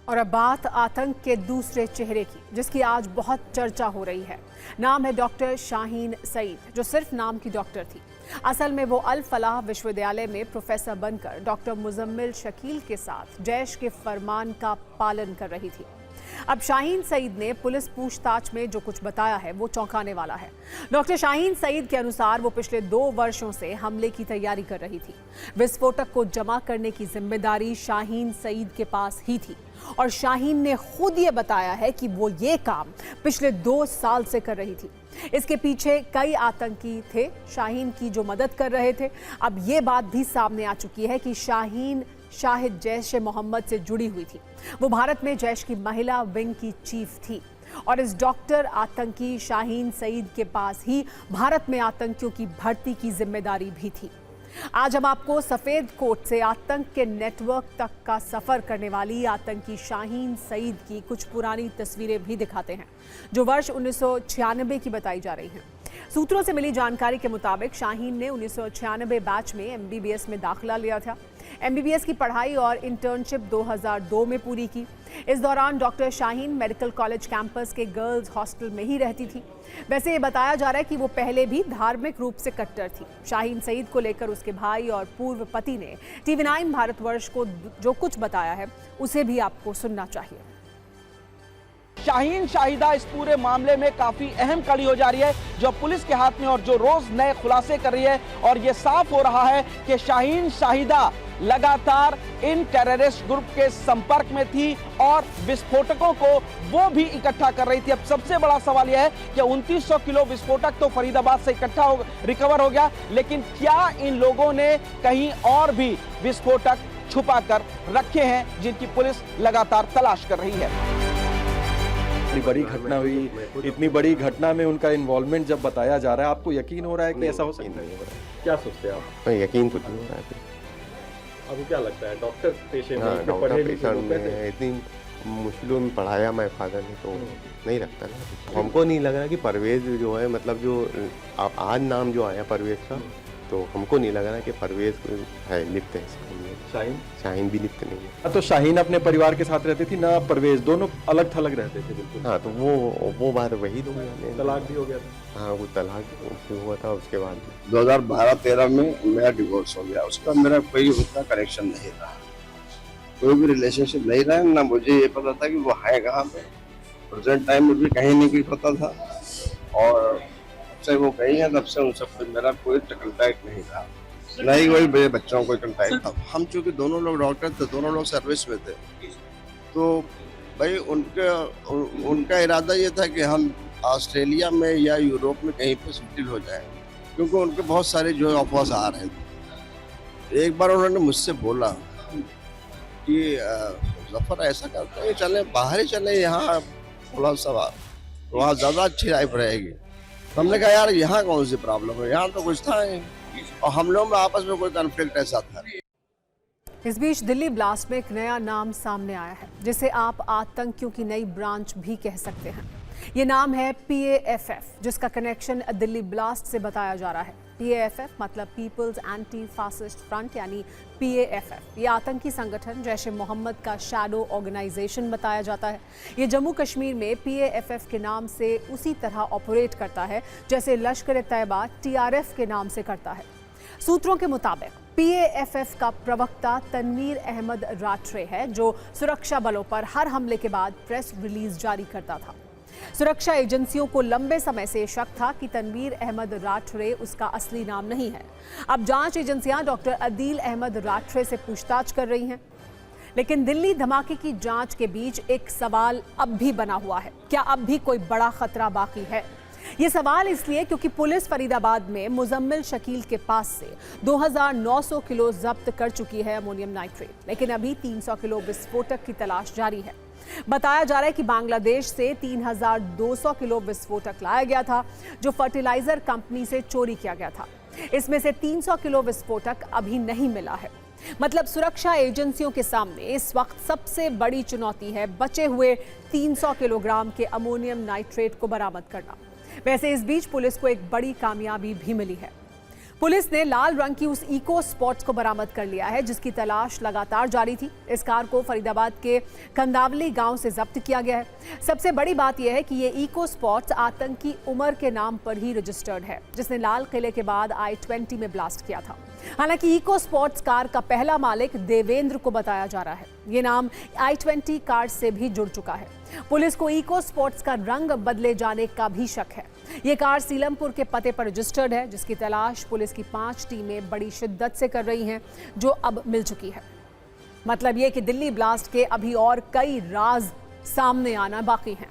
और अब बात आतंक के दूसरे चेहरे की, जिसकी आज बहुत चर्चा हो रही है। नाम है डॉक्टर शाहीन सईद, जो सिर्फ नाम की डॉक्टर थी। असल में वो अल फलाह विश्वविद्यालय में प्रोफेसर बनकर डॉक्टर मुजम्मिल शकील के साथ जैश के फरमान का पालन कर रही थी। अब शाहीन सईद ने पुलिस पूछताछ में जो कुछ बताया है वो चौंकाने वाला है। डॉक्टर शाहीन सईद के अनुसार वो पिछले 2 वर्षों से हमले की तैयारी कर रही थी। विस्फोटक को जमा करने की जिम्मेदारी शाहीन सईद के पास ही थी और शाहीन ने खुद ये बताया है कि वो ये काम पिछले 2 साल से कर रही थी। इसके पीछे कई आतंकी थे शाहीन की जो मदद कर रहे थे। अब ये बात भी सामने आ चुकी है कि शाहीन शाहिद जैश ए मोहम्मद से जुड़ी हुई थी। वो भारत में जैश की महिला विंग की चीफ थी और इस डॉक्टर आतंकी शाहीन सईद के पास ही भारत में आतंकियों की भर्ती की जिम्मेदारी भी थी। आज हम आपको सफेद कोट से आतंक के नेटवर्क तक का सफर करने वाली आतंकी शाहीन सईद की कुछ पुरानी तस्वीरें भी दिखाते हैं, जो वर्ष 1996 की बताई जा रही हैं। सूत्रों से मिली जानकारी के मुताबिक शाहीन ने 1996 बैच में MBBS में दाखिला लिया था। MBBS की पढ़ाई और इंटर्नशिप 2002 में पूरी की। इस दौरान doctor Shaheen medical college campus के गर्ल्स हॉस्टल में ही रहती थी। वैसे ये बताया जा रहा है कि वो पहले भी धार्मिक रूप से कट्टर थी। शाहीन सईद को लेकर उसके भाई और पूर्व पति ने TV9 भारतवर्ष को जो कुछ बताया है उसे भी आपको सुनना चाहिए। शाहीन शाहिदा इस पूरे मामले में काफी अहम कड़ी हो जा रही है, जो पुलिस के हाथ में और जो रोज नए खुलासे कर रही है। और ये साफ हो रहा है कि शाहीन शाहिदा लगातार इन टेररिस्ट ग्रुप के संपर्क में थी और विस्फोटकों को वो भी इकट्ठा कर रही थी। अब सबसे बड़ा सवाल यह है कि 2900 किलो विस्फोटक तो फरीदाबाद से रिकवर हो गया, लेकिन क्या इन लोगों ने कहीं और भी विस्फोटक छुपा कर रखे हैं, जिनकी पुलिस लगातार तलाश कर रही है। इतनी बड़ी घटना हुई, इतनी बड़ी घटना में उनका इन्वॉल्वमेंट जब बताया जा रहा है, आपको यकीन हो रहा है कि ऐसा हो सकता है? क्या सोचते हैं आप? यकीन तो नहीं हो रहा है। अभी क्या लगता है डॉक्टर पेशे में इतनी मुश्किलों में पढ़ाया मैं फादर ने, तो नहीं लगता ना। हमको नहीं लग रहा कि परवेज जो है, मतलब जो आज नाम जो आया परवेज का, तो हमको नहीं लग रहा कि परवेज है लिप्त है। शाहीन भी लिप्त नहीं है। तो शाहीन अपने परिवार के साथ रहती थी ना, परवेज, दोनों अलग थलग रहते थे बिल्कुल। हाँ, तो वो बात वही तो तलाक भी हो गया था। हाँ, वो तलाक हुआ था। उसके बाद 2012-13 में मेरा डिवोर्स हो गया। उसका मेरा कोई उतना कनेक्शन नहीं रहा, कोई भी रिलेशनशिप नहीं रहा। ना मुझे ये पता था कि वो है कहाँ पे। प्रेजेंट टाइम में भी कहीं नहीं कुछ पता था, और जब से वो कहीं है तब से उन सब मेरा कोई कंटैक्ट नहीं था, नहीं कोई मेरे बच्चों को कंटैक्ट था। हम चूँकि दोनों लोग डॉक्टर थे, दोनों लोग सर्विस में थे, तो भाई उनका इरादा ये था कि हम ऑस्ट्रेलिया में या यूरोप में कहीं पे सेटल हो जाए, क्योंकि उनके बहुत सारे जो ऑफर्स आ रहे थे। एक बार उन्होंने मुझसे बोला कि जफर ऐसा करते हैं, चले बाहर ही चले, यहाँ थोड़ा सा वहाँ ज़्यादा अच्छी लाइफ रहेगी। हमने कहा यार यहाँ कौन सी प्रॉब्लम है, यहाँ तो कुछ था नहीं, और हम लोग में आपस में कोई कॉन्फ्लिक्ट ऐसा था। इस बीच दिल्ली ब्लास्ट में एक नया नाम सामने आया है, जिसे आप आतंकियों की नई ब्रांच भी कह सकते हैं। ये नाम है PAFF, जिसका कनेक्शन दिल्ली ब्लास्ट से बताया जा रहा है। PAFF मतलब पीपल्स एंटी फासिस्ट फ्रंट, यानी PAFF। ये आतंकी संगठन जैश ए मोहम्मद का शैडो ऑर्गेनाइजेशन बताया जाता है। ये जम्मू कश्मीर में PAFF के नाम से उसी तरह ऑपरेट करता है जैसे लश्कर ए तैयबा TRF के नाम से करता है। सूत्रों के मुताबिक PAFF का प्रवक्ता तनवीर अहमद राठरे है, जो सुरक्षा बलों पर हर हमले के बाद प्रेस रिलीज जारी करता था। सुरक्षा एजेंसियों को लंबे समय से शक था कि तनवीर अहमद राठरे उसका असली नाम नहीं है। अब जांच एजेंसियां डॉक्टर अदील अहमद राठरे से पूछताछ कर रही हैं, लेकिन दिल्ली धमाके की जांच के बीच एक सवाल अब भी बना हुआ है। क्या अब भी कोई बड़ा खतरा बाकी है? ये सवाल इसलिए क्योंकि पुलिस फरीदाबाद में मुजम्मिल शकील के पास से 2900 किलो जब्त कर चुकी है अमोनियम नाइट्रेट, लेकिन अभी 300 किलो विस्फोटक की तलाश जारी है। बताया जा रहा है कि बांग्लादेश से 3200 किलो विस्फोटक लाया गया था, जो फर्टिलाइजर कंपनी से चोरी किया गया था। इसमें से 300 किलो विस्फोटक अभी नहीं मिला है। मतलब सुरक्षा एजेंसियों के सामने इस वक्त सबसे बड़ी चुनौती है बचे हुए 300 किलोग्राम के अमोनियम नाइट्रेट को बरामद करना। वैसे इस बीच पुलिस को एक बड़ी कामयाबी भी मिली है। पुलिस ने लाल रंग की उस इको स्पोर्ट्स को बरामद कर लिया है जिसकी तलाश लगातार जारी थी। इस कार को फरीदाबाद के कंदावली गांव से जब्त किया गया है। सबसे बड़ी बात यह है कि ये इको स्पोर्ट्स आतंकी उमर के नाम पर ही रजिस्टर्ड है, जिसने लाल किले के बाद I-20 में ब्लास्ट किया था। हालांकि इको स्पोर्ट्स कार का पहला मालिक देवेंद्र को बताया जा रहा है। ये नाम I-20 कार से भी जुड़ चुका है। पुलिस को इको स्पोर्ट्स का रंग बदले जाने का भी शक है। ये कार सीलमपुर के पते पर रजिस्टर्ड है, जिसकी तलाश पुलिस की 5 टीमें बड़ी शिद्दत से कर रही हैं, जो अब मिल चुकी है। मतलब ये कि दिल्ली ब्लास्ट के अभी और कई राज सामने आना बाकी हैं।